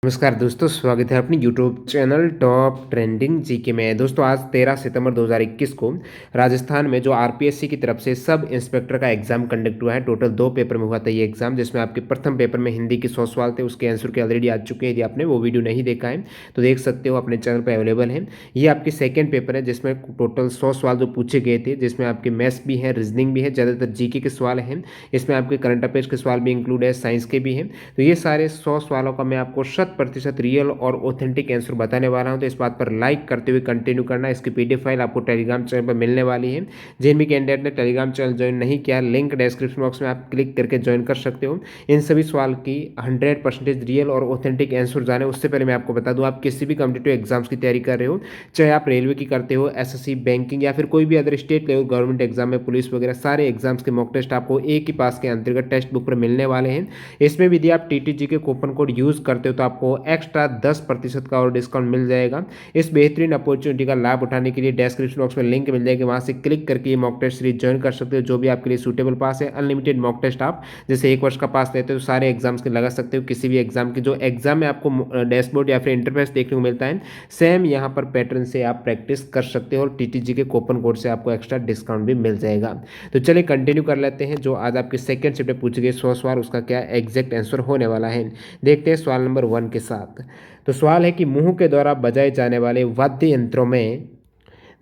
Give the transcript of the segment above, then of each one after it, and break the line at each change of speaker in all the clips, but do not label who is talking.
नमस्कार दोस्तों, स्वागत है अपनी YouTube channel top trending GK में। दोस्तों आज 13 सितंबर 2021 को राजस्थान में जो आरपीएससी की तरफ से सब इंस्पेक्टर का एग्जाम कंडक्ट हुआ है। टोटल 2 पेपर में हुआ था ये एग्जाम, जिसमें आपके प्रथम पेपर में हिंदी के 100 सवाल थे, उसके आंसर के ऑलरेडी आ चुके हैं। यदि आपने वो वीडियो नहीं देखा है तो देख सकते हो, अपने चैनल पर अवेलेबल है। ये आपके सेकेंड पेपर है जिसमें टोटल 100 सवाल जो पूछे गए थे, जिसमें आपके मैथ्स भी है, रीजनिंग भी है, ज़्यादातर जीके के सवाल हैं। इसमें आपके करंट अफेयर्स के सवाल भी इंक्लूड है, साइंस के भी हैं। तो ये सारे 100 सवालों का मैं आपको 100% रियल और ऑथेंटिक आंसर बताने वाला हूं। तो इस बात पर लाइक करते हुए कंटिन्यू करना। इसकी पीडीएफ फाइल आपको टेलीग्राम चैनल पर मिलने वाली है। जिन भी कैंडिडेट ने टेलीग्राम चैनल ज्वाइन नहीं किया, लिंक डिस्क्रिप्शन बॉक्स में आप क्लिक करके ज्वाइन कर सकते हो। इन सभी सवाल की 100% रियल और ऑथेंटिक आंसर जाने उससे पहले मैं आपको बता दूं, आप किसी भी कॉम्पिटिटिव एग्जाम्स की तैयारी कर रहे हो, चाहे आप रेलवे की करते हो, एसएससी, बैंकिंग या फिर कोई भी other state level government exam में, पुलिस वगैरह, सारे एग्जाम्स के मॉक टेस्ट आपको एक ही पास के अंतर्गत टेक्स्ट बुक पर मिलने वाले हैं। इसमें भी यदि आप टीटीजी के कूपन कोड यूज करते हो तो आपको एक्स्ट्रा 10% का और डिस्काउंट मिल जाएगा। इस बेहतरीन अपॉर्चुनिटी का लाभ उठाने के लिए डिस्क्रिप्शन बॉक्स में लिंक मिल जाएगी, वहां से क्लिक करके ये मॉक टेस्ट सीरीज ज्वाइन कर सकते हो। जो भी आपके लिए सूटेबल पास है, अनलिमिटेड मॉक टेस्ट आप जैसे 1 वर्ष का पास लेते हो तो सारे एग्जाम्स के लगा सकते हो। किसी भी एग्जाम के जो एग्जाम में आपको डैशबोर्ड या फिर इंटरफेस देखने को मिलता है, सेम यहाँ पर पैटर्न से आप प्रैक्टिस कर सकते हो और टीटीजी के कूपन कोड से आपको एक्स्ट्रा डिस्काउंट भी मिल जाएगा। तो चलिए कंटिन्यू कर लेते हैं। जो आज आपके सेकंड शिफ्ट में पूछे गए 100 सवाल, उसका क्या एग्जैक्ट आंसर होने वाला है, देखते हैं सवाल नंबर 1 के साथ। तो सवाल है कि मुंह के द्वारा बजाए जाने वाले वाद्य यंत्रों में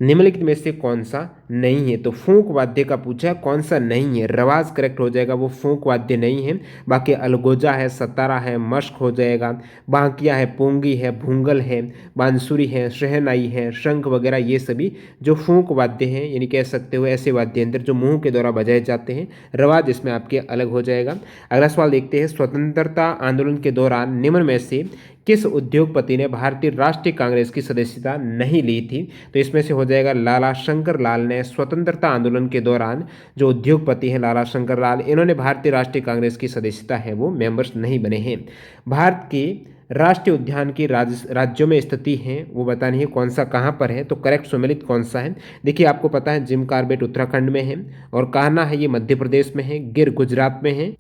निम्नलिखित में से कौन सा नहीं है। तो फूंक वाद्य का पूछा, कौन सा नहीं है। रवाज करेक्ट हो जाएगा, वो फूंक वाद्य नहीं है। बाकी अलगोजा है, सतारा है, मश्क हो जाएगा, बांकिया है, पोंगी है, भूंगल है, बांसुरी है, शहनाई है, शंख वगैरह, ये सभी जो फूंक वाद्य हैं, यानी कह सकते हो ऐसे वाद्य यंत्र जो मुंह के द्वारा बजाए जाते हैं। रवाज इसमें आपके अलग हो जाएगा। अगला सवाल देखते हैं, स्वतंत्रता आंदोलन के दौरान निम्न में से किस उद्योगपति ने भारतीय राष्ट्रीय कांग्रेस की सदस्यता नहीं ली थी। तो इसमें से हो जाएगा लाला शंकर लाल ने स्वतंत्रता आंदोलन के दौरान, जो उद्योगपति हैं लाला शंकर लाल, इन्होंने भारतीय राष्ट्रीय कांग्रेस की सदस्यता है वो मेंबर्स नहीं बने हैं। भारत के राष्ट्रीय उद्यान की राज्यों में स्थिति है वो बतानी है, कौन सा कहाँ पर है। तो करेक्ट सम्मिलित कौन सा है, देखिए आपको पता है जिम कार्बेट उत्तराखंड में है, और कान्हा है ये मध्य प्रदेश में है, गिर गुजरात में है,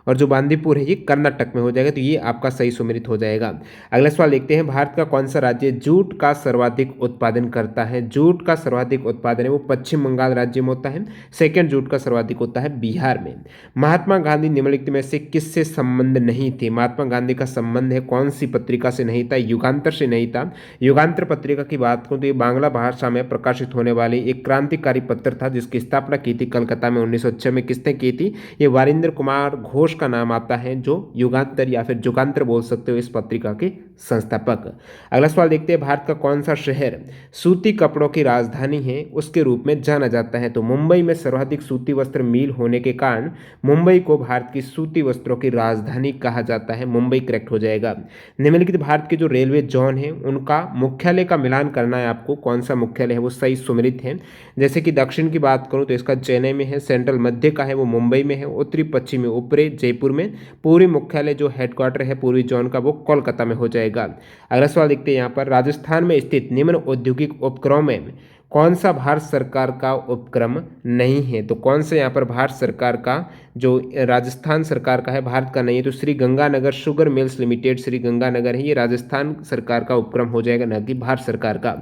और जो बांदीपुर है ये कर्नाटक में हो जाएगा। तो ये आपका सही सुमेलित हो जाएगा। अगला सवाल देखते हैं, भारत का कौन सा राज्य जूट का सर्वाधिक उत्पादन करता है। जूट का सर्वाधिक उत्पादन है वो पश्चिम बंगाल राज्य में होता है। सेकंड जूट का सर्वाधिक होता है बिहार में। महात्मा गांधी निम्नलिखित में से किससे संबंध नहीं थे। महात्मा गांधी का संबंध है कौन सी पत्रिका से नहीं था, युगांतर से नहीं था। युगांतर पत्रिका की बात करूं तो ये बांग्ला भाषा में प्रकाशित होने वाली एक क्रांतिकारी पत्र था, जिसकी स्थापना की थी कलकत्ता में 1906 में। किसने की थी, ये वारिंद्र कुमार घोष का नाम आता है, जो युगांतर या फिर जुगांतर बोल सकते हो इस पत्रिका के संस्थापक। अगला सवाल देखते हैं, भारत का कौन सा शहर सूती कपड़ों की राजधानी है उसके रूप में जाना जाता है। तो मुंबई में सर्वाधिक सूती वस्त्र मिल होने के कारण मुंबई को भारत की सूती वस्त्रों की राजधानी कहा जाता है। मुंबई करेक्ट हो जाएगा। निम्नलिखित भारत के जो रेलवे जोन है उनका मुख्यालय का मिलान करना है आपको, कौन सा मुख्यालय है वो सही सुमेलित है। जैसे कि दक्षिण की बात करूं तो इसका चेन्नई में है, सेंट्रल मध्य का है वो मुंबई में है, उत्तरी पश्चिमी ऊपरी जयपुर में, पूर्वी मुख्यालय जो हेडक्वार्टर है पूर्वी जोन का वो कोलकाता में हो जाएगा। अगला सवाल देखते हैं, यहाँ पर राजस्थान में स्थित निम्न औद्योगिक उपक्रमों में कौन सा भारत सरकार का उपक्रम नहीं है। तो कौन सा यहाँ पर भारत सरकार का, जो राजस्थान सरकार का है, भारत का नहीं है। तो Shri Ganganagar sugar mills limited, Shri Ganganagar है, ये राजस्थान सरकार का उपक्रम हो जाएगा, न कि भारत सरकार का।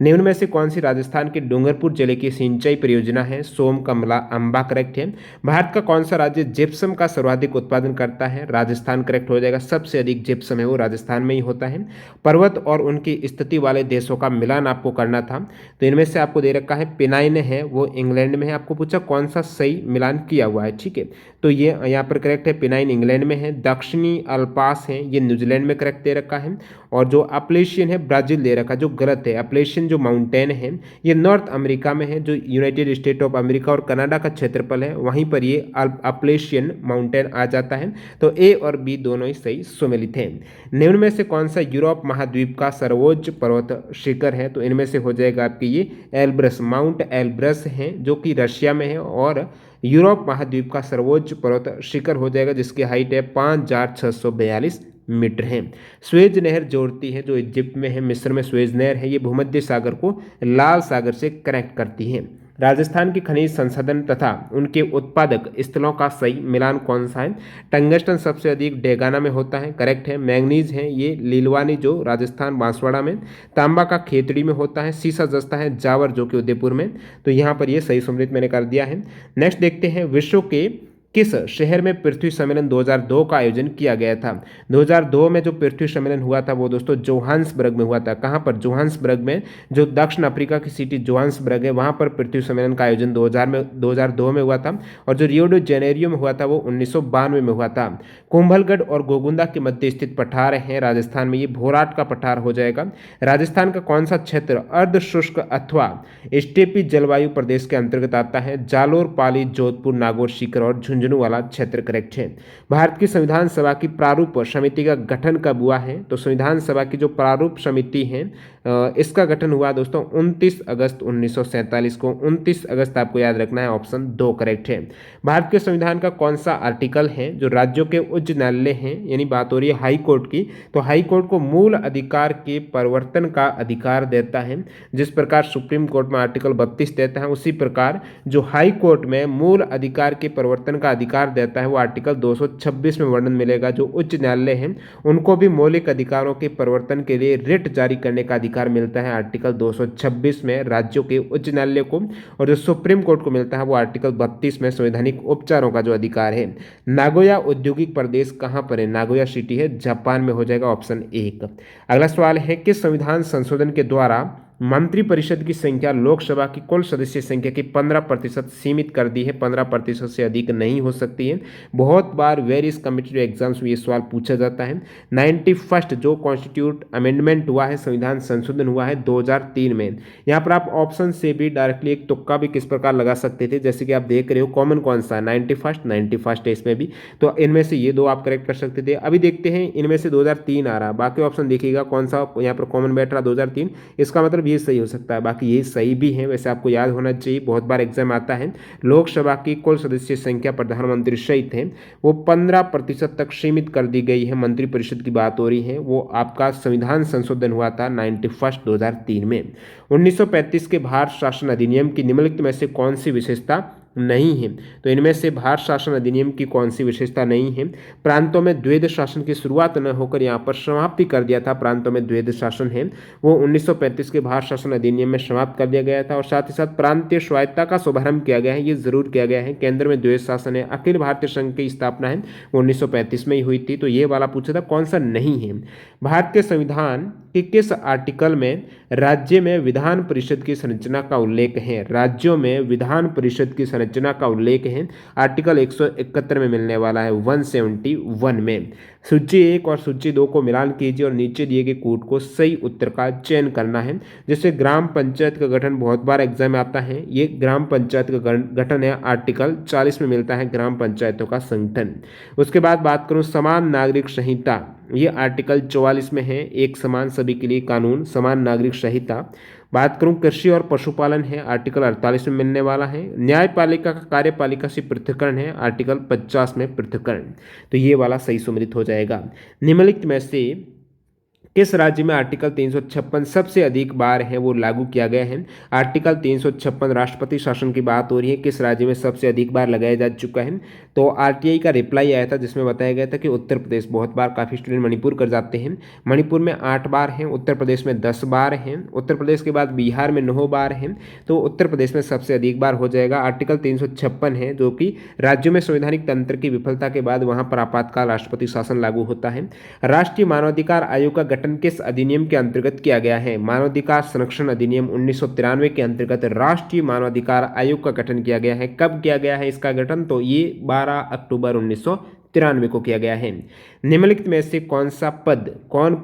निम्न में से कौन सी राजस्थान के डूंगरपुर जिले की सिंचाई परियोजना है। सोम कमला अंबा करेक्ट है। भारत का कौन सा राज्य जिप्सम का सर्वाधिक उत्पादन करता है। राजस्थान करेक्ट हो जाएगा, सबसे अधिक जिप्सम है वो राजस्थान में ही होता है। पर्वत और उनकी स्थिति वाले देशों का मिलान आपको करना था, तो इनमें से आपको दे रखा है पिनाइन है वो इंग्लैंड में है। आपको पूछा कौन सा सही मिलान किया हुआ है, ठीक है। तो ये यहाँ पर करेक्ट है, पिनाइन इंग्लैंड में है। दक्षिणी अल्पास है ये न्यूजीलैंड में करेक्ट दे रखा है। और जो अपलेशियन है ब्राजील दे रखा, जो गलत है। अपलेशियन जो माउंटेन है ये नॉर्थ अमेरिका में है, जो यूनाइटेड स्टेट ऑफ अमेरिका और कनाडा का क्षेत्रफल है, वहीं पर ये अपलेशियन माउंटेन आ जाता है। तो ए और बी दोनों ही सही सुमेलित हैं। निम्न में से कौन सा यूरोप महाद्वीप का सर्वोच्च पर्वत शिखर है। तो इनमें से हो जाएगा आपकी ये एल्ब्रस, माउंट एल्ब्रस है जो कि रशिया में है, और यूरोप महाद्वीप का सर्वोच्च पर्वत शिखर हो जाएगा जिसकी हाइट है 5642 मीटर है। स्वेज नहर जोड़ती है, जो इजिप्ट में है, मिस्र में स्वेज नहर है, ये भूमध्य सागर को लाल सागर से कनेक्ट करती है। राजस्थान की खनिज संसाधन तथा उनके उत्पादक स्थलों का सही मिलान कौन सा है? टंगस्टन सबसे अधिक डेगाना में होता है, करेक्ट है। मैंगनीज है ये लीलवानी जो राजस्थान बांसवाड़ा में। तांबा का खेतड़ी में होता है। सीसा जस्ता है जावर जो कि उदयपुर में। तो यहाँ पर ये सही सुमृत मैंने कर दिया है। नेक्स्ट देखते हैं, विश्व के किस शहर में पृथ्वी सम्मेलन 2002 का आयोजन किया गया था? 2002 में जो पृथ्वी सम्मेलन हुआ था वो दोस्तों जोहान्सबर्ग में हुआ था। कहाँ पर? जोहान्सबर्ग में, जो दक्षिण अफ्रीका की सिटी जोहान्सबर्ग है वहाँ पर पृथ्वी सम्मेलन का आयोजन 2002 में हुआ था। और जो रियो डी जेनेरियो में हुआ था वो 1992 में हुआ था। कुंभलगढ़ और गोगुंदा के मध्य स्थित पठार है राजस्थान में, ये भोराट का पठार हो जाएगा। राजस्थान का कौन सा क्षेत्र अर्ध शुष्क अथवा स्टेपी जलवायु प्रदेश के अंतर्गत आता है? जालोर, पाली, जोधपुर, नागौर, सीकर और झुंझुनू वाला क्षेत्र करेक्ट है। भारत की संविधान सभा की प्रारूप समिति का गठन कब हुआ है? तो संविधान सभा की जो प्रारूप समिति है इसका गठन हुआ दोस्तों 29 अगस्त 1947 को। 29 अगस्त आपको याद रखना है, ऑप्शन 2 करेक्ट है। भारत के संविधान का कौन सा आर्टिकल है जो राज्यों के उच्च न्यायालय हैं, यानी बात हो रही है हाई कोर्ट की, तो हाई कोर्ट को मूल अधिकार के परिवर्तन का अधिकार देता है। जिस प्रकार सुप्रीम कोर्ट में आर्टिकल 32 देता है, उसी प्रकार जो हाई कोर्ट में मूल अधिकार के परिवर्तन का अधिकार देता है वो आर्टिकल 226 में वर्णन मिलेगा। जो उच्च न्यायालय हैं उनको भी मौलिक अधिकारों के परिवर्तन के लिए रिट जारी करने का अधिकार मिलता है आर्टिकल 226 में राज्यों के उच्च न्यायालय को। और जो सुप्रीम कोर्ट को मिलता है वो आर्टिकल 32 में संवैधानिक उपचारों का जो अधिकार है। नागोया औद्योगिक प्रदेश कहाँ पर है? नागोया सिटी है जापान में, हो जाएगा ऑप्शन 1। अगला सवाल है, किस संविधान संशोधन के द्वारा मंत्रिपरिषद की संख्या लोकसभा की कुल सदस्य संख्या की 15% सीमित कर दी है? 15% से अधिक नहीं हो सकती है। बहुत बार वेरियस कम्पिटिटिव एग्जाम्स में ये सवाल पूछा जाता है। 91st जो कॉन्स्टिट्यूट अमेंडमेंट हुआ है, संविधान संशोधन हुआ है 2003 में। यहाँ पर आप ऑप्शन से भी डायरेक्टली एक तुक्का भी किस प्रकार लगा सकते थे, जैसे कि आप देख रहे हो कॉमन कौन सा है? 91st है इसमें भी, तो इनमें से ये दो आप करेक्ट कर सकते थे। अभी देखते हैं इनमें से 2003 आ रहा है, बाकी ऑप्शन देखिएगा कौन सा यहाँ पर कॉमन बैठ रहा 2003, इसका मतलब ये सही हो सकता है। बाकी ये सही भी है, वैसे आपको याद होना चाहिए, बहुत बार एग्जाम आता है। लोकसभा की कुल सदस्य संख्या प्रधानमंत्री सहित है वो 15% तक सीमित कर दी गई है। मंत्रिपरिषद की बात हो रही है, वो आपका संविधान संशोधन हुआ था 91 2003 में। 1935 के भारत शासन अधिनियम की निम्नलिखित में से कौन सी विशेषता नहीं है? तो इनमें से भारत शासन अधिनियम की कौन सी विशेषता नहीं है? प्रांतों में द्वैध शासन की शुरुआत न होकर यहाँ पर समाप्ति कर दिया था। प्रांतों में द्वैध शासन है वो 1935 के भारत शासन अधिनियम में समाप्त कर दिया गया था। और साथ ही साथ प्रांतीय स्वायत्तता का शुभारंभ किया गया है, ये जरूर किया गया है। केंद्र में द्वैध शासन है। अखिल भारतीय संघ की स्थापना है वो 1935 में ही हुई थी। तो ये वाला पूछा था कौन सा नहीं है। भारत के संविधान के किस आर्टिकल में राज्य में विधान परिषद की संरचना का उल्लेख है? राज्यों में विधान परिषद की संरचना का उल्लेख है आर्टिकल 171 में मिलने वाला है, 171 में। सूची 1 और सूची 2 को मिलान कीजिए और नीचे दिए गए कूट को सही उत्तर का चयन करना है। जैसे ग्राम पंचायत का गठन बहुत बार एग्जाम में आता है, ये ग्राम पंचायत का गठन है, आर्टिकल 40 में मिलता है ग्राम पंचायतों का संगठन। उसके बाद बात करूं समान नागरिक संहिता, ये आर्टिकल 44 में है, एक समान सभी के लिए कानून, समान नागरिक संहिता। बात करूं कृषि और पशुपालन है, आर्टिकल 48 में मिलने वाला है। न्यायपालिका का कार्यपालिका से पृथक्करण है, आर्टिकल 50 में पृथक्करण। तो ये वाला सही सुमेलित हो जाएगा। निम्नलिखित में से किस राज्य में आर्टिकल 356 सबसे अधिक बार है वो लागू किया गया है? आर्टिकल 356 राष्ट्रपति शासन की बात हो रही है, किस राज्य में सबसे अधिक बार लगाया जा चुका है? तो आरटीआई का रिप्लाई आया था जिसमें बताया गया था कि उत्तर प्रदेश। बहुत बार काफ़ी स्टूडेंट मणिपुर कर जाते हैं। मणिपुर में 8 बार हैं, उत्तर प्रदेश में 10 बार हैं, उत्तर प्रदेश के बाद बिहार में 9 बार हैं। तो उत्तर प्रदेश में सबसे अधिक बार हो जाएगा। आर्टिकल 356 है जो कि राज्यों में संवैधानिक तंत्र की विफलता के बाद वहाँ पर आपातकाल राष्ट्रपति शासन लागू होता है। राष्ट्रीय मानवाधिकार आयोग का गठन किस अधिनियम के अंतर्गत किया गया है? मानवाधिकार संरक्षण अधिनियम 1993 के अंतर्गत राष्ट्रीय मानवाधिकार आयोग का गठन किया गया है। कब किया गया है इसका गठन? तो ये 12 अक्टूबर 1993 को किया गया है। निम्नलिखित में से कौन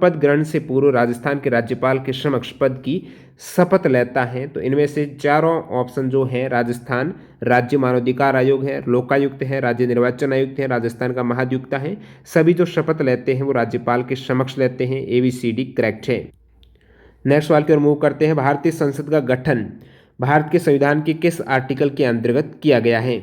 पद ग्रहण से पूर्व राजस्थान के राज्यपाल के समक्ष पद की शपथ लेता है? तो इनमें से चारों ऑप्शन जो है, राजस्थान राज्य मानवाधिकार आयोग है, लोकायुक्त है, राज्य निर्वाचन आयुक्त है, राजस्थान का महाधिवक्ता है, सभी जो शपथ लेते हैं वो राज्यपाल के समक्ष लेते हैं। ABCD करेक्ट है। नेक्स्ट सवाल की ओर मूव करते हैं। भारतीय संसद का गठन भारत के संविधान के किस आर्टिकल के अंतर्गत किया गया है?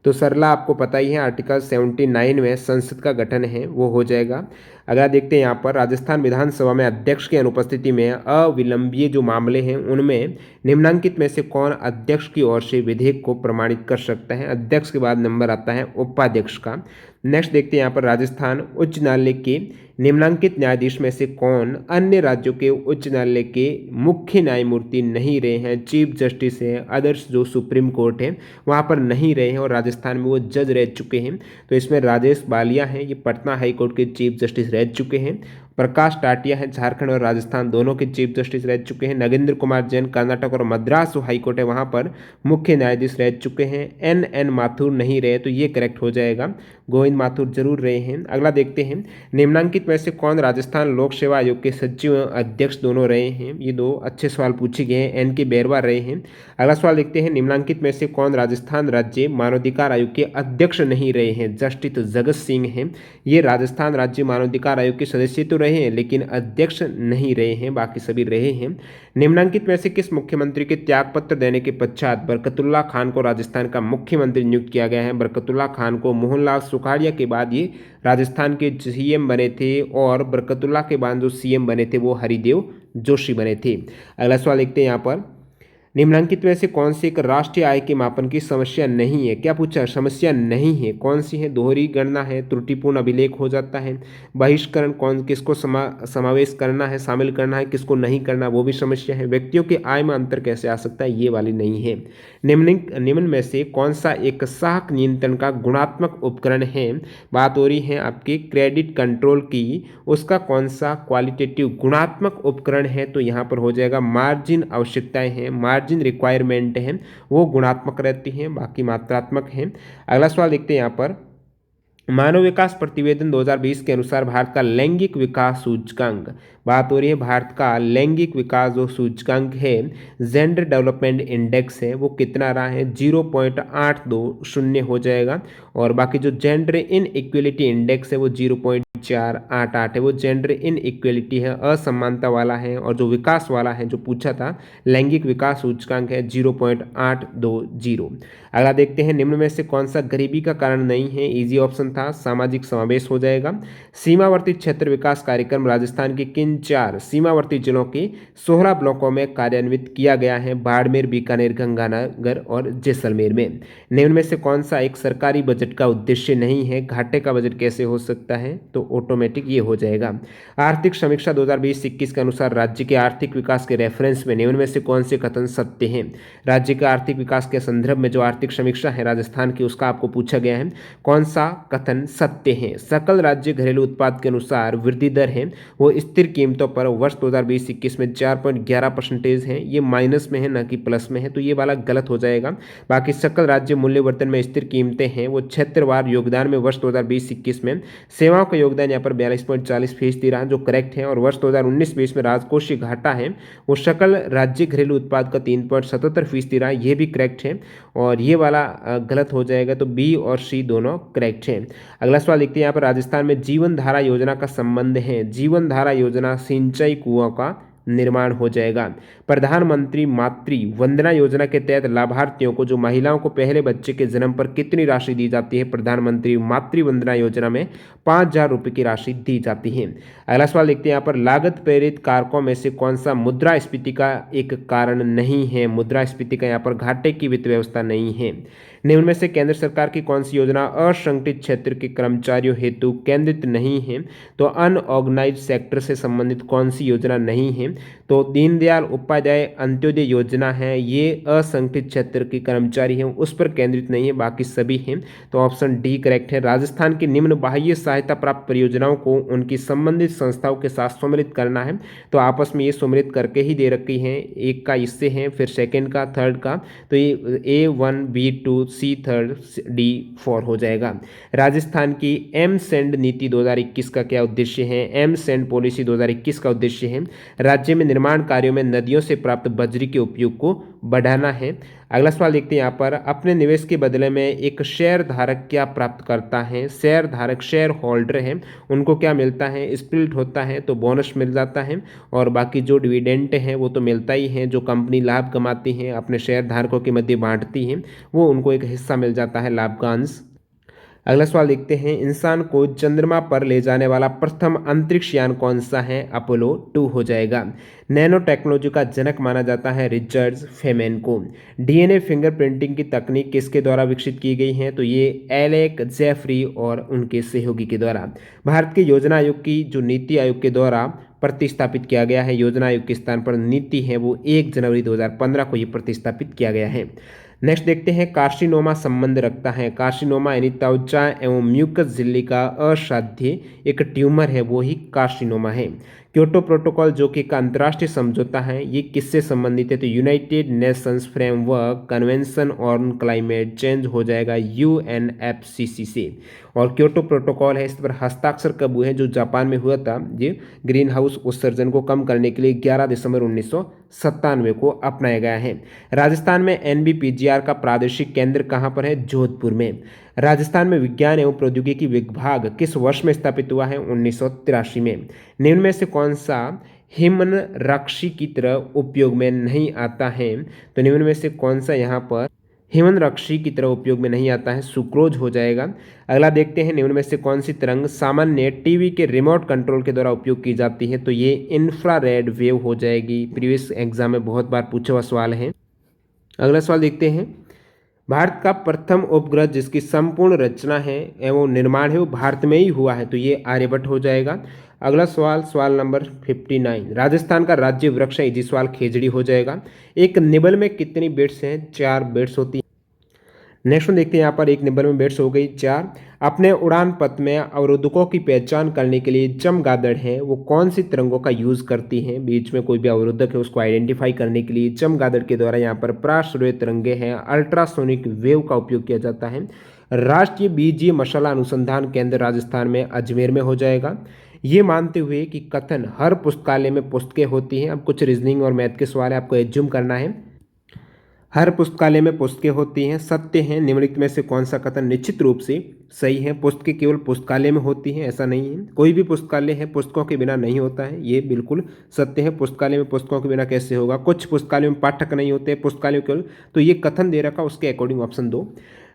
तो सरला आपको पता ही है आर्टिकल 79 में संसद का गठन है वो हो जाएगा। अगला देखते हैं यहाँ पर राजस्थान विधानसभा में अध्यक्ष की अनुपस्थिति में अविलंबीय जो मामले हैं उनमें निम्नलिखित में से कौन अध्यक्ष की ओर से विधेयक को प्रमाणित कर सकता है। अध्यक्ष के बाद नंबर आता है उपाध्यक्ष का। नेक्स्ट देखते हैं यहाँ पर राजस्थान उच्च न्यायालय के निम्नलिखित न्यायाधीश में से कौन अन्य राज्यों के उच्च न्यायालय के मुख्य न्यायमूर्ति नहीं रहे हैं। चीफ जस्टिस है, अदर्स जो सुप्रीम कोर्ट है वहाँ पर नहीं रहे हैं और राजस्थान में वो जज रह चुके हैं। तो इसमें राजेश बालिया हैं, ये पटना हाई कोर्ट के चीफ जस्टिस रह चुके हैं। प्रकाश टाटिया है, झारखंड और राजस्थान दोनों के चीफ जस्टिस रह चुके हैं। नगेंद्र कुमार जैन कर्नाटक और मद्रास जो हाई कोर्ट है वहाँ पर मुख्य न्यायाधीश रह चुके हैं। एन माथुर नहीं रहे, तो ये करेक्ट हो जाएगा। गोविंद माथुर जरूर रहे हैं। अगला देखते हैं निम्नलिखित में से कौन राजस्थान लोक सेवा आयोग के सचिव एवं अध्यक्ष दोनों रहे हैं। ये दो अच्छे सवाल पूछे गए हैं। एन के बैरवा रहे हैं। अगला सवाल देखते हैं निम्नलिखित में से कौन राजस्थान राज्य मानवाधिकार आयोग के अध्यक्ष नहीं रहे हैं। जस्टिस जगत सिंह हैं, ये राजस्थान राज्य मानवाधिकार आयोग के सदस्य तो रहे हैं लेकिन अध्यक्ष नहीं रहे हैं, बाकी सभी रहे हैं। निम्नलिखित में से किस मुख्यमंत्री के त्यागपत्र देने के पश्चात बरकतुल्ला खान को राजस्थान का मुख्यमंत्री नियुक्त किया गया है। बरकतुल्ला खान को मोहनलाल सुखाड़िया के बाद ये राजस्थान के सीएम बने थे और बरकतुल्ला के बाद जो सीएम बने थे वो हरिदेव जोशी बने थे। अगला सवाल देखते हैं यहाँ पर निम्नलिखित में से कौन सी एक राष्ट्रीय आय के मापन की समस्या नहीं है। क्या पूछा, समस्या नहीं है, कौन सी है। दोहरी गणना है, त्रुटिपूर्ण अभिलेख हो जाता है, बहिष्करण कौन किसको समावेश करना है, शामिल करना है, किसको नहीं करना वो भी समस्या है। व्यक्तियों की आय में अंतर कैसे आ सकता है, ये वाली नहीं है। निम्न में से कौन सा एक साख नियंत्रण का गुणात्मक उपकरण है। बात हो रही है आपके क्रेडिट कंट्रोल की, उसका कौन सा क्वालिटेटिव गुणात्मक उपकरण है। तो यहाँ पर हो जाएगा मार्जिन आवश्यकताएं हैं, मार्जिन रिक्वायरमेंट है वो गुणात्मक रहती हैं, बाकी मात्रात्मक हैं। अगला सवाल देखते हैं यहाँ पर मानव विकास प्रतिवेदन 2020 के अनुसार भारत का लैंगिक विकास सूचकांक, बात हो रही है भारत का लैंगिक विकास जो सूचकांक है जेंडर डेवलपमेंट इंडेक्स है वो कितना रहा है 0.820 हो जाएगा। और बाकी जो जेंडर इन इक्वलिटी इंडेक्स है वो 0.488 है, वो जेंडर इन इक्वलिटी है, असमानता वाला है। और जो विकास वाला है जो पूछा था लैंगिक विकास सूचकांक है 0.820। अगला देखते हैं निम्न में से कौन सा गरीबी का कारण नहीं है। इजी ऑप्शन था, सामाजिक समावेश हो जाएगा। सीमावर्ती क्षेत्र विकास कार्यक्रम राजस्थान के किन 4 सीमावर्ती जिलों के 16 ब्लॉकों में कार्यान्वित किया गया है। बाड़मेर, बीकानेर, गंगानगर और जैसलमेर में। निम्न में से कौन सा एक सरकारी बजट का उद्देश्य नहीं है। घाटे का बजट कैसे हो सकता है, तो ऑटोमेटिक ये हो जाएगा। आर्थिक समीक्षा 2020-21 के अनुसार राज्य के आर्थिक विकास के रेफरेंस में निम्न में से कौन से कथन सत्य हैं। राज्य के आर्थिक विकास के संदर्भ में जो आर्थिक समीक्षा है राजस्थान की उसका आपको पूछा गया है, कौन सा कथन सत्य है। सकल राज्य घरेलू उत्पाद के अनुसार वृद्धि दर है वो स्थिर कीमतों पर वर्ष 2020-21 में 4.11% है, ये माइनस में है ना कि प्लस में है, तो ये वाला गलत हो जाएगा। बाकी सकल राज्य मूल्यवर्धन में स्थिर कीमतें हैं वो क्षेत्रवार योगदान में वर्ष 2020-21 में सेवाओं का योगदान यहाँ पर 42.40% रहा जो करेक्ट है। और वर्ष 2019-20 में राजकोषीय घाटा है वो सकल राज्य घरेलू उत्पाद का 3.77% रहा, ये भी करेक्ट है। और ये वाला गलत हो जाएगा, तो बी और सी दोनों करेक्ट हैं। अगला सवाल देखते हैं यहाँ पर राजस्थान में जीवन धारा योजना का संबंध है। जीवन धारा योजना सिंचाई कुआं का निर्माण हो जाएगा। प्रधानमंत्री मातृ वंदना योजना के तहत लाभार्थियों को जो महिलाओं को पहले बच्चे के जन्म पर कितनी राशि दी जाती है। प्रधानमंत्री मातृ वंदना योजना में 5,000 रुपये की राशि दी जाती है। अगला सवाल देखते हैं यहाँ पर लागत प्रेरित कारकों में से कौन सा मुद्रास्फीति का एक कारण नहीं है। मुद्रास्फीति का यहाँ पर घाटे की वित्त व्यवस्था नहीं है। निम्न में से केंद्र सरकार की कौन सी योजना असंगठित क्षेत्र के कर्मचारियों हेतु केंद्रित नहीं है। तो अनऑर्गेनाइज्ड सेक्टर से संबंधित कौन सी योजना नहीं है। तो दीनदयाल उपाध्याय अंत्योदय योजना है, ये असंगठित क्षेत्र के कर्मचारी हैं उस पर केंद्रित नहीं है, बाकी सभी हैं। तो ऑप्शन डी करेक्ट है। राजस्थान की निम्न बाह्य सहायता प्राप्त परियोजनाओं को उनकी संबंधित संस्थाओं के साथ सम्मिलित करना है। तो आपस में ये सम्मिलित करके ही दे रखी है, एक का इससे है, फिर सेकेंड का, थर्ड का, तो ये A1 B2 C third D4 हो जाएगा। राजस्थान की एम सेंड नीति 2021 का क्या उद्देश्य है। एम सेंड पॉलिसी 2021 का उद्देश्य है राज्य में निर्माण कार्यों में नदियों से प्राप्त बजरी के उपयोग को बढ़ाना है। अगला सवाल देखते हैं यहाँ पर, अपने निवेश के बदले में एक शेयर धारक क्या प्राप्त करता है? शेयर धारक शेयर होल्डर है, उनको क्या मिलता है? स्प्लिट होता है तो बोनस मिल जाता है, और बाकी जो डिविडेंड है वो तो मिलता ही है। जो कंपनी लाभ कमाती है अपने शेयर धारकों के मध्य बांटती है, वो उनको एक हिस्सा मिल जाता है, लाभ का अंश। अगला सवाल देखते हैं, इंसान को चंद्रमा पर ले जाने वाला प्रथम अंतरिक्ष यान कौन सा है? अपोलो 2 हो जाएगा। नैनो टेक्नोलॉजी का जनक माना जाता है रिचर्ड फेमेन को। डीएनए फिंगरप्रिंटिंग की तकनीक किसके द्वारा विकसित की गई है? तो ये एलेक जेफरी और उनके सहयोगी के द्वारा। भारत के योजना आयोग की जो नीति आयोग के द्वारा प्रतिस्थापित किया गया है, योजना आयोग के स्थान पर नीति है वो 1 जनवरी 2015 को ये प्रतिस्थापित किया गया है। नेक्स्ट देखते हैं, कार्सिनोमा संबंध रखता है। कार्सिनोमा यानी त्वचा एवं म्यूकस झिल्ली का असाध्य एक ट्यूमर है, वो ही कार्सिनोमा है। क्योटो प्रोटोकॉल जो कि एक अंतर्राष्ट्रीय समझौता है, ये किससे संबंधित है? तो United Nations framework convention on climate change हो जाएगा, यूएनएफसीसी से। और क्योटो प्रोटोकॉल है, इस पर हस्ताक्षर कब हुए हैं? जो जापान में हुआ था, ये ग्रीन हाउस उत्सर्जन को कम करने के लिए 11 दिसंबर 1997 को अपनाया गया है। राजस्थान में एनबीपीजीआर का प्रादेशिक केंद्र कहाँ पर है? जोधपुर में। राजस्थान में विज्ञान एवं प्रौद्योगिकी विभाग किस वर्ष में स्थापित हुआ है? 1983 में। निम्न में से कौन सा हिमनरक्षी की तरह उपयोग में नहीं आता है? तो निम्न में से कौन सा यहाँ पर हिमनरक्षी की तरह उपयोग में नहीं आता है? सुक्रोज हो जाएगा। अगला देखते हैं, निम्न में से कौन सी तरंग सामान्य टीवी के रिमोट कंट्रोल के द्वारा उपयोग की जाती है? तो ये इंफ्रारेड वेव हो जाएगी। प्रीवियस एग्जाम में बहुत बार पूछा हुआ सवाल है। अगला सवाल देखते हैं, भारत का प्रथम उपग्रह जिसकी संपूर्ण रचना है एवं निर्माण है वो भारत में ही हुआ है, तो ये आर्यभट्ट हो जाएगा। अगला सवाल, सवाल नंबर 59, राजस्थान का राज्य वृक्ष है? इजी सवाल खेजड़ी हो जाएगा। एक निबल में कितनी बिट्स हैं? 4 बिट्स होती है। नेक्स्ट देखते हैं, यहाँ पर एक नंबर में बेट्स हो गई 4। अपने उड़ान पथ में अवरोधकों की पहचान करने के लिए चमगादड़ है वो कौन सी तरंगों का यूज करती हैं? बीच में कोई भी अवरोधक है उसको आइडेंटिफाई करने के लिए चमगादड़ के द्वारा यहाँ पर प्राश्रव्य तरंगे हैं, अल्ट्रासोनिक वेव का उपयोग किया जाता है। राष्ट्रीय बीजीय मसाला अनुसंधान केंद्र राजस्थान में अजमेर में हो जाएगा। ये मानते हुए कि कथन हर पुस्तकालय में पुस्तकें होती हैं, अब कुछ रीजनिंग और मैथ के सवाल है, आपको एज्यूम करना है। हर पुस्तकालय में पुस्तकें होती हैं, सत्य हैं। निम्नलिखित में से कौन सा कथन निश्चित रूप से सही है? पुस्तकें केवल पुस्तकालय में होती हैं, ऐसा नहीं है। कोई भी पुस्तकालय है पुस्तकों के बिना नहीं होता है, ये बिल्कुल सत्य है। पुस्तकालय में पुस्तकों के बिना कैसे होगा? कुछ पुस्तकालयों में पाठक नहीं होते, पुस्तकालयों केवल, तो ये कथन दे रखा उसके अकॉर्डिंग ऑप्शन दो।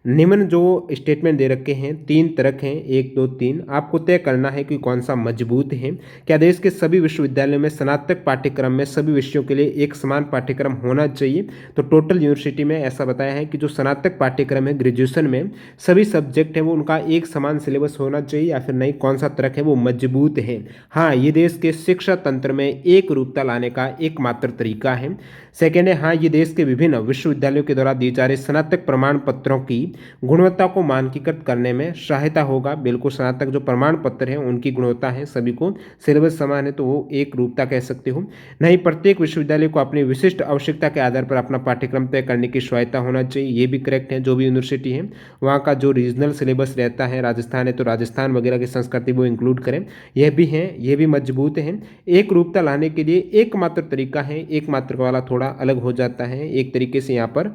निम्न जो स्टेटमेंट दे रखे हैं 3 तर्क हैं, 1 2 3, आपको तय करना है कि कौन सा मजबूत है। क्या देश के सभी विश्वविद्यालयों में स्नातक पाठ्यक्रम में सभी विषयों के लिए एक समान पाठ्यक्रम होना चाहिए? तो टोटल यूनिवर्सिटी में ऐसा बताया है कि जो स्नातक पाठ्यक्रम है ग्रेजुएशन में सभी सब्जेक्ट है वो उनका एक समान सिलेबस होना चाहिए, या फिर नहीं? कौन सा तर्क है? वो मजबूत है। हाँ, ये देश के शिक्षा तंत्र में एक रूपता लाने का एकमात्र तरीका है। सेकेंड है, हाँ, ये देश के विभिन्न विश्वविद्यालयों के द्वारा दिए जा रहे स्नातक प्रमाण पत्रों की गुणवत्ता को मानकीकृत करने में सहायता होगा। बिल्कुल, स्नातक जो प्रमाण पत्र है उनकी गुणवत्ता है, सभी को सिलेबस समान है, तो वो एक रूपता कह सकते हो। नहीं, प्रत्येक विश्वविद्यालय को अपनी विशिष्ट आवश्यकता के आधार पर अपना पाठ्यक्रम तय करने की स्वायत्ता होना चाहिए, ये भी करेक्ट है। जो भी यूनिवर्सिटी है वहाँ का जो रीजनल सिलेबस रहता है, राजस्थान है तो राजस्थान वगैरह की संस्कृति वो इंक्लूड करें, यह भी है, ये भी मजबूत है। एक रूपता लाने के लिए एकमात्र तरीका है, एकमात्र वाला थोड़ा अलग हो जाता है, एक तरीके से यहाँ पर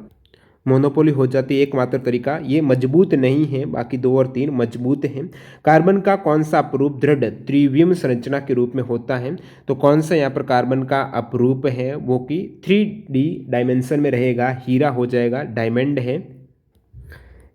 मोनोपोली हो जाती है, एकमात्र तरीका, ये मजबूत नहीं है। बाकी 2 और 3 मजबूत हैं। कार्बन का कौन सा अपरूप दृढ़ त्रिविम संरचना के रूप में होता है? तो कौन सा यहाँ पर कार्बन का अपरूप है? वो कि 3D डायमेंशन में रहेगा, हीरा हो जाएगा, डायमंड है।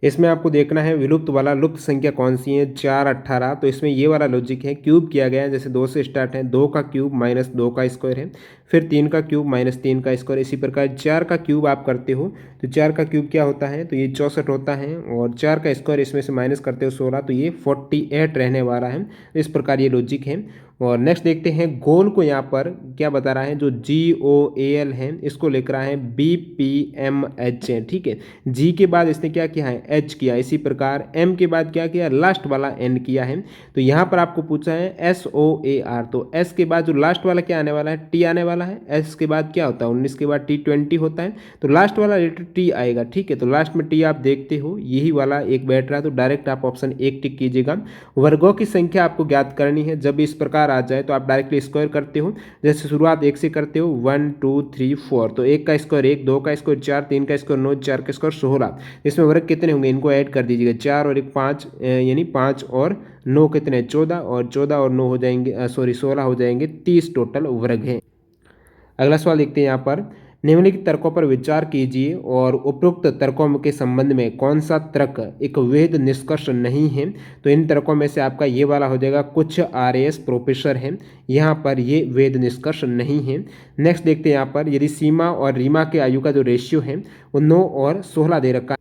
इसमें आपको देखना है विलुप्त वाला लुप्त संख्या कौन सी है? 4 18, तो इसमें ये वाला लॉजिक है, क्यूब किया गया है, जैसे 2 से स्टार्ट है, 2 का क्यूब माइनस 2 का स्क्वायर है, फिर 3 का क्यूब माइनस 3 का स्क्वायर, इसी प्रकार 4 का क्यूब आप करते हो तो 4 का क्यूब क्या होता है? तो ये 64 होता है, और 4 का स्क्वायर इसमें से माइनस करते हो 16, तो ये 48 रहने वाला है। इस प्रकार ये लॉजिक है। और नेक्स्ट देखते हैं, गोल को यहाँ पर क्या बता रहा है? जो GOAL है इसको लिख रहा है BPMH है, ठीक है। G के बाद इसने क्या किया है? H किया, इसी प्रकार M के बाद क्या किया? लास्ट वाला N किया है। तो यहाँ पर आपको पूछा है SOAR, तो S के बाद जो लास्ट वाला क्या आने वाला है? T आने वाला है। S के बाद क्या होता है? 19 के बाद T20 होता है, तो लास्ट वाला लेटर T आएगा, ठीक है। तो लास्ट में T आप देखते हो, यही वाला एक बैठ रहा है, तो डायरेक्ट आप ऑप्शन 1 टिक कीजिएगा। वर्गों की संख्या आपको ज्ञात करनी है। जब इस प्रकार आ जाए तो आप डायरेक्टली स्क्वायर करते हो। जैसे शुरुआत 1 से करते हो, 1 2 3 4, तो 1 का स्क्वायर 1, 2 का स्क्वायर 4, 3 का स्क्वायर 9, 4 का स्क्वायर 16। इसमें वर्ग कितने होंगे इनको ऐड कर दीजिएगा, 4 और 1 5, यानी 5 और 9 कितने 14, और 14 और 9 हो जाएंगे, सॉरी 16 हो जाएंगे, 30 टोटल वर्ग है। अगला सवाल देखते हैं यहाँ पर, निम्नलिखित तर्कों पर विचार कीजिए और उपरोक्त तर्कों के संबंध में कौन सा तर्क एक वैध निष्कर्ष नहीं है। तो इन तर्कों में से आपका ये वाला हो जाएगा, कुछ आरएएस प्रोफेसर हैं, यहाँ पर ये वैध निष्कर्ष नहीं है। नेक्स्ट देखते हैं यहाँ पर, यदि सीमा और रीमा के आयु का जो रेशियो है वो 9 और 16 दे रखा है,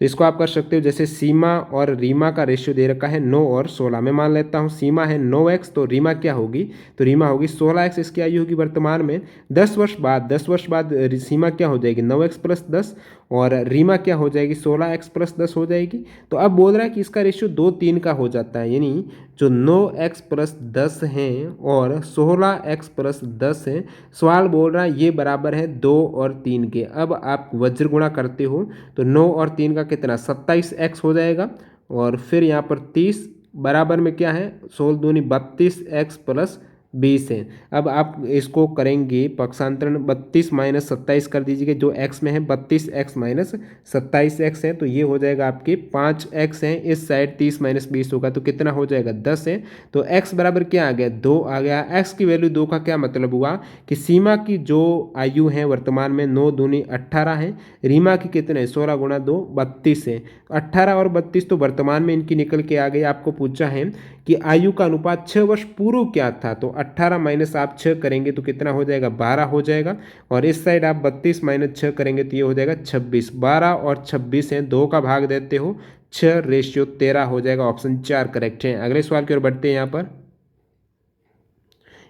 तो इसको आप कर सकते हो, जैसे सीमा और रीमा का रेशियो दे रखा है 9 और 16। मैं मान लेता हूँ सीमा है 9x, तो रीमा क्या होगी, तो रीमा होगी 16x। इसकी आयु होगी वर्तमान में 10 वर्ष बाद, 10 वर्ष बाद सीमा क्या हो जाएगी 9x प्लस 10, और रीमा क्या हो जाएगी 16x प्लस 10 हो जाएगी। तो अब बोल रहा है कि इसका रेशियो 2:3 का हो जाता है, यानी जो 9x प्लस 10 हैं और 16x प्लस 10 हैं, सवाल बोल रहा है ये बराबर है 2 और 3 के। अब आप वज्र गुणा करते हो तो 9 और 3 का कितना 27x हो जाएगा, और फिर यहाँ पर 30 बराबर में क्या है 16 दूनी 32x प्लस 20 है। अब आप इसको करेंगे पक्षांतरण, 32 माइनस 27 कर दीजिएगा, जो x में है 32x माइनस 27x है, तो ये हो जाएगा आपके 5x है, इस साइड 30 माइनस 20 होगा तो कितना हो जाएगा 10 है। तो x बराबर क्या आ गया 2 आ गया। x की वैल्यू 2 का क्या मतलब हुआ कि सीमा की जो आयु है वर्तमान में 9 दूनी 18 है, रीमा की कितने 16 गुणा 2 32 है। 18 और 32 तो वर्तमान में इनकी निकल के आ गई। आपको पूछा है कि आयु का अनुपात 6 वर्ष पूर्व क्या था, तो 18 माइनस आप 6 करेंगे तो कितना हो जाएगा 12 हो जाएगा, और इस साइड आप 32 माइनस 6 करेंगे तो ये हो जाएगा 26। 12 और 26 है, 2 का भाग देते हो 6 रेशियो 13 हो जाएगा। ऑप्शन 4 करेक्ट है। अगले सवाल की ओर बढ़ते हैं। यहाँ पर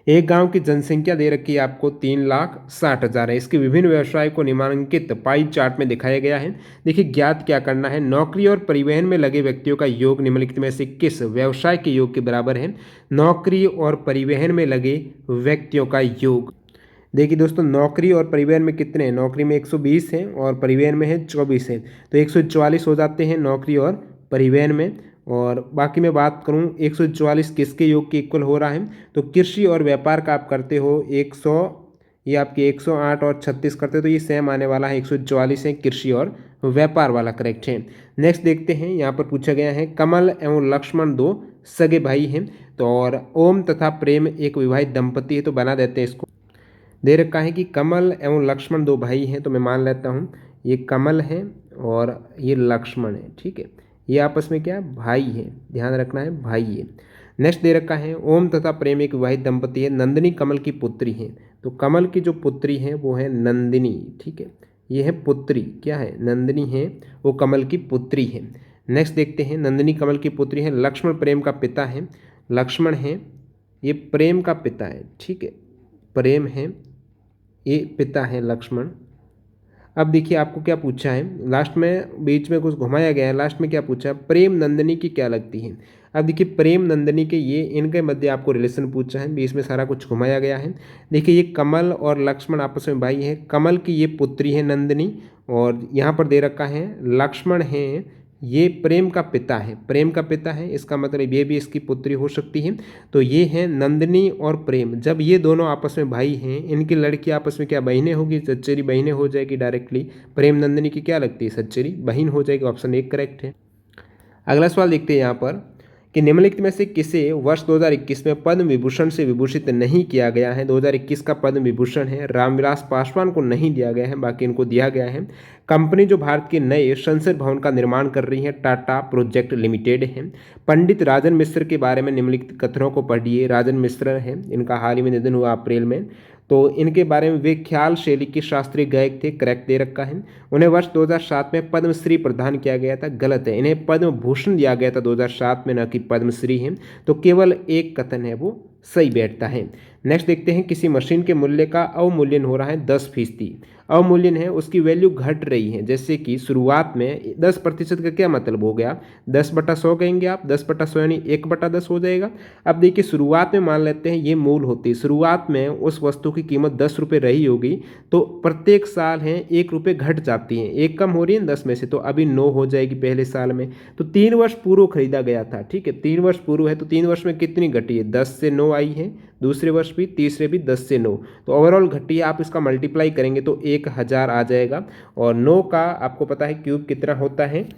एक गांव की जनसंख्या दे रखी है आपको 3,60,000 है। इसके विभिन्न व्यवसाय को निम्नलिखित पाई चार्ट में दिखाया गया है। देखिए ज्ञात क्या करना है, नौकरी और परिवहन में लगे व्यक्तियों का योग निम्नलिखित में से किस व्यवसाय के योग के बराबर है। नौकरी और परिवहन में लगे व्यक्तियों का योग, देखिए दोस्तों नौकरी और परिवहन में कितने हैं, नौकरी में 120 हैं और परिवहन में है 24 है, तो 144 हो जाते हैं नौकरी और परिवहन में। और बाकी मैं बात करूं 144 किसके योग के इक्वल हो रहा है, तो कृषि और व्यापार का आप करते हो 100, ये आपके 108 और 36 करते हो तो ये सेम आने वाला है, 144 है कृषि और व्यापार वाला करेक्ट है। नेक्स्ट देखते हैं, यहाँ पर पूछा गया है कमल एवं लक्ष्मण दो सगे भाई हैं, तो और ओम तथा प्रेम एक विवाहित दंपति है, तो बना देते हैं इसको। दे रखा है कि कमल एवं लक्ष्मण दो भाई हैं, तो मैं मान लेता हूँ ये कमल है और ये लक्ष्मण है, ठीक है, ये आपस में क्या भाई है, ध्यान रखना है भाई है। नेक्स्ट दे रखा है ओम तथा प्रेम एक विवाहित दंपति है, नंदिनी कमल की पुत्री है, तो कमल की जो पुत्री है वो है नंदिनी, ठीक है, ये है पुत्री, क्या है नंदिनी है, वो कमल की पुत्री है। नेक्स्ट देखते हैं नंदिनी कमल की पुत्री है, लक्ष्मण प्रेम का पिता है, लक्ष्मण है ये प्रेम का पिता है, ठीक है, प्रेम है ये पिता है लक्ष्मण। अब देखिए आपको क्या पूछा है, लास्ट में बीच में कुछ घुमाया गया है, लास्ट में क्या पूछा है प्रेम नंदिनी की क्या लगती है। अब देखिए प्रेम नंदिनी के ये इनके मध्य आपको रिलेशन पूछा है, बीच में सारा कुछ घुमाया गया है। देखिए ये कमल और लक्ष्मण आपस में भाई है, कमल की ये पुत्री है नंदिनी, और यहाँ पर दे रखा है लक्ष्मण है ये प्रेम का पिता है, प्रेम का पिता है, इसका मतलब ये भी इसकी पुत्री हो सकती है। तो ये है नंदिनी और प्रेम, जब ये दोनों आपस में भाई हैं, इनकी लड़की आपस में क्या बहनें होगी, सच्चेरी बहनें हो जाएगी डायरेक्टली। प्रेम नंदिनी की क्या लगती है सच्चेरी बहन हो जाएगी, ऑप्शन 1 करेक्ट है। अगला सवाल देखते हैं यहाँ पर कि निम्नलिखित में से किसे वर्ष 2021 में पद्म विभूषण से विभूषित नहीं किया गया है। 2021 का पद्म विभूषण है रामविलास पासवान को नहीं दिया गया है, बाकी इनको दिया गया है। कंपनी जो भारत के नए संसद भवन का निर्माण कर रही है टाटा प्रोजेक्ट लिमिटेड है। पंडित राजन मिश्र के बारे में निम्नलिखित कथनों को पढ़िए। राजन मिश्र हैं, इनका हाल ही में निधन हुआ अप्रैल में, तो इनके बारे में वे ख्याल शैली के शास्त्रीय गायक थे, करेक्ट दे रखा है। उन्हें वर्ष 2007 में पद्मश्री प्रदान किया गया था, गलत है, इन्हें पद्म भूषण दिया गया था 2007 में, न कि पद्मश्री है, तो केवल एक कथन है वो सही बैठता है। नेक्स्ट देखते हैं किसी मशीन के मूल्य का अवमूल्यन हो रहा है 10%। अवमूल्यन है उसकी वैल्यू घट रही है। जैसे कि शुरुआत में 10% का क्या मतलब हो गया, 10/100 कहेंगे आप, 10/100 यानी 1/10 हो जाएगा। अब देखिए शुरुआत में मान लेते हैं ये मूल होती है, शुरुआत में उस वस्तु की कीमत 10 रुपये रही होगी, तो प्रत्येक साल है 1 रुपये घट जाती है, एक कम हो रही है 10 में से, तो अभी 9 हो जाएगी पहले साल में। तो 3 वर्ष पूर्व खरीदा गया था, ठीक है, 3 वर्ष पूर्व है तो 3 वर्ष में कितनी घटी है, 10 से 9 आई है, दूसरे वर्ष भी, तीसरे भी 10 से 9, तो ओवरऑल घटी है। आप इसका मल्टीप्लाई करेंगे तो 1000 आ जाएगा। और 9 का आपको पता है क्यूब कितना होता है,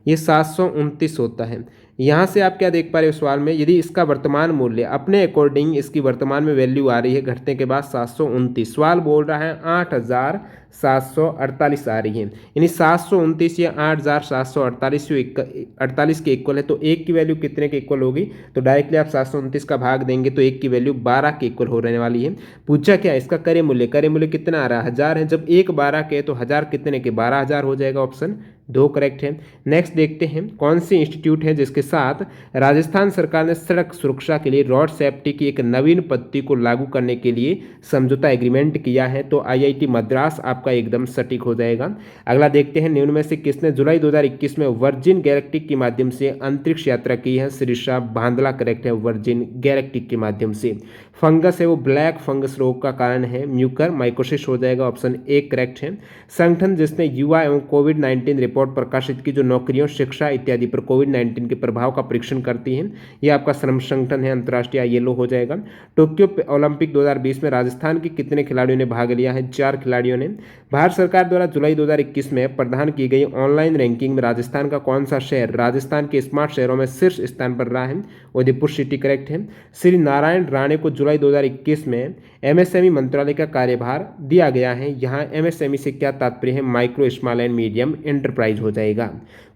ये 729 होता है। यहाँ से आप क्या देख पा रहे हो सवाल में, यदि इसका वर्तमान मूल्य अपने अकॉर्डिंग इसकी वर्तमान में वैल्यू आ रही है घटने के बाद 729, सवाल बोल रहा है 8748 आ रही है, यानी 729 या 8748 के इक्वल है, तो एक की वैल्यू कितने के इक्वल होगी, तो डायरेक्टली आप 729 का भाग देंगे तो एक की वैल्यू 12 के इक्वल हो रहने वाली है। पूछा क्या है इसका क्रय मूल्य कितना आ रहा है, 1000 है, जब एक 12 के तो 1000 कितने के, 12000 हो जाएगा, ऑप्शन 2 करेक्ट है। नेक्स्ट देखते हैं कौन सी इंस्टीट्यूट है जिसके साथ राजस्थान सरकार ने सड़क सुरक्षा के लिए रोड सेफ्टी की एक नवीन पद्धति को लागू करने के लिए समझौता एग्रीमेंट किया है, तो आईआईटी मद्रास आपका एकदम सटीक हो जाएगा। अगला देखते हैं निम्न में से किसने जुलाई 2021 में वर्जिन गैलेक्टिक के माध्यम से अंतरिक्ष यात्रा की है, श्रीषा बांदला करेक्ट है, वर्जिन गैलेक्टिक के माध्यम से। फंगस है वो ब्लैक फंगस रोग का कारण है, म्यूकर माइकोसिस हो जाएगा, ऑप्शन 1 करेक्ट है। संगठन जिसने युवा एवं कोविड-19 रिपोर्ट प्रकाशित की जो नौकरियों, शिक्षा इत्यादि पर कोविड-19 के प्रभाव का परीक्षण करती है, यह आपका श्रम संगठन है अंतर्राष्ट्रीय, येलो हो जाएगा। टोक्यो ओलंपिक 2020 में राजस्थान के कितने खिलाड़ियों ने भाग लिया है, 4 खिलाड़ियों ने। भारत सरकार द्वारा जुलाई 2021 में प्रदान की गई ऑनलाइन रैंकिंग में राजस्थान का कौन सा शहर राजस्थान के स्मार्ट शहरों में शीर्ष स्थान पर रहा है, उदयपुर सिटी करेक्ट है। श्री नारायण राणे को जुलाई 2021 में एमएसएमई मंत्रालय का कार्यभार दिया गया है, यहाँ एमएसएमई से क्या तात्पर्य है, micro small and medium enterprise हो जाएगा।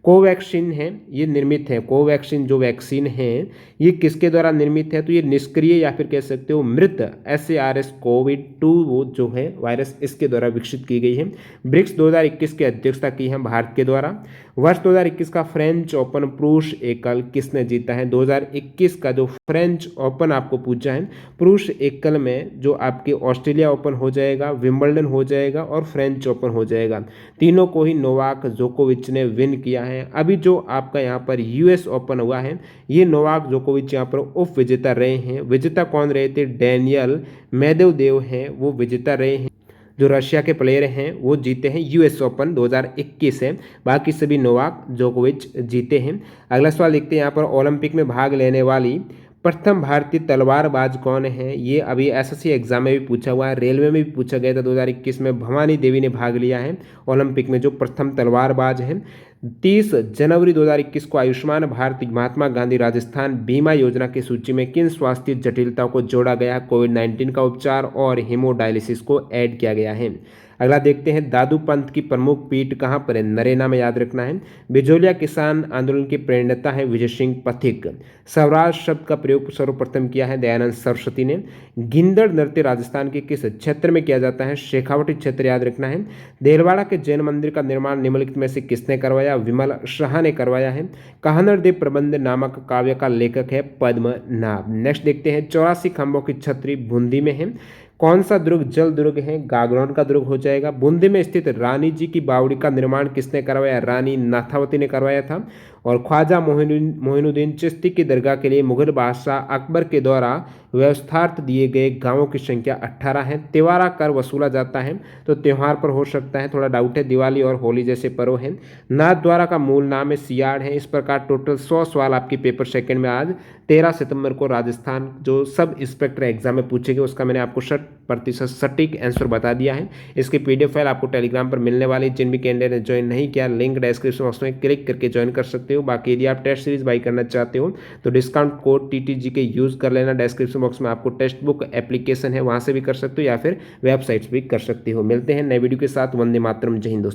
कोवैक्सीन है ये निर्मित है, कोवैक्सीन जो वैक्सीन है ये किसके द्वारा निर्मित है, तो ये निष्क्रिय या फिर कह सकते हो मृत SARS कोविड-2 वो जो है वायरस इसके द्वारा विकसित की गई है। ब्रिक्स 2021 की अध्यक्षता की है भारत के द्वारा। वर्ष 2021 का फ्रेंच ओपन पुरुष एकल किसने जीता है, 2021 का जो फ्रेंच ओपन आपको पूछा है पुरुष एकल में जो आपके ऑस्ट्रेलिया ओपन हो जाएगा, विंबलडन हो जाएगा और फ्रेंच ओपन हो जाएगा, तीनों को ही नोवाक जोकोविच ने विन किया है। अभी जो आपका यहाँ पर US ओपन हुआ है ये नोवाक जोकोविच यहाँ पर उप विजेता रहे हैं। विजेता कौन रहे थे, डेनियल मेदवेदेव हैं वो विजेता रहे हैं। जो रशिया के प्लेयर हैं वो जीते हैं US ओपन 2021 है, बाकी सभी नोवाक जोकोविच जीते हैं। अगला सवाल देखते हैं यहाँ पर ओलंपिक में भाग लेने वाली प्रथम भारतीय तलवारबाज कौन है, ये अभी SSC एग्जाम में भी पूछा हुआ है, रेलवे में भी पूछा गया था 2021 में, भवानी देवी ने भाग लिया है ओलंपिक में जो प्रथम तलवारबाज है। 30 जनवरी 2021 को आयुष्मान भारत महात्मा गांधी राजस्थान बीमा योजना की सूची में किन स्वास्थ्य जटिलताओं को जोड़ा गया है, कोविड-19 का उपचार और हेमोडायलिसिस को ऐड किया गया है। अगला देखते हैं दादू पंथ की प्रमुख पीठ कहाँ पर है, नरेना में याद रखना है। बिजोलिया किसान आंदोलन के प्रेरणता है विजय सिंह पथिक। स्वराज शब्द का प्रयोग सर्वप्रथम किया है दयानंद सरस्वती ने। गिंदड़ नृत्य राजस्थान के किस क्षेत्र में किया जाता है, शेखावटी क्षेत्र याद रखना है। देलवाड़ा के जैन मंदिर का निर्माण निम्नलिखित में से किसने करवाया, विमल शाह ने करवाया है। कहानर देव प्रबंध नामक काव्य का लेखक है पद्मनाभ। नेक्स्ट देखते हैं 84 खंभों की छतरी बूंदी में है, कौन सा दुर्ग जल दुर्ग है, गागरौन का दुर्ग हो जाएगा। बूंदी में स्थित रानी जी की बावड़ी का निर्माण किसने करवाया, रानी नाथावती ने करवाया था। और ख्वाजा मोइनुद्दीन चिश्ती की दरगाह के लिए मुगल बादशाह अकबर के द्वारा व्यवस्थार्थ दिए गए गांवों की संख्या 18 है। त्योहारा कर वसूला जाता है तो त्यौहार पर हो सकता है, थोड़ा डाउट है, दिवाली और होली जैसे पर्व हैं। नाथ द्वारा का मूल नाम है सियाड़ है। इस प्रकार टोटल 100 सवाल आपकी पेपर सेकंड में आज 13 सितंबर को राजस्थान जो सब इंस्पेक्टर एग्जाम में पूछेंगे उसका मैंने आपको 100% सटीक आंसर बता दिया है। इसकी PDF फाइल आपको टेलीग्राम पर मिलने वाली, जिन भी कैंडिडेट ने ज्वाइन नहीं किया लिंक डिस्क्रिप्शन बॉक्स में क्लिक करके ज्वाइन कर सकते हो। बाकी यदि आप टेस्ट सीरीज बाई करना चाहते हो तो डिस्काउंट कोड TTG के यूज़ कर लेना। डिस्क्रिप्शन बॉक्स में आपको टेक्स्ट बुक एप्लीकेशन है वहाँ से भी कर सकते हो या फिर वेबसाइट्स भी कर सकते हो। मिलते हैं नए वीडियो के साथ। वंदे मातरम, जय हिंद दोस्तों।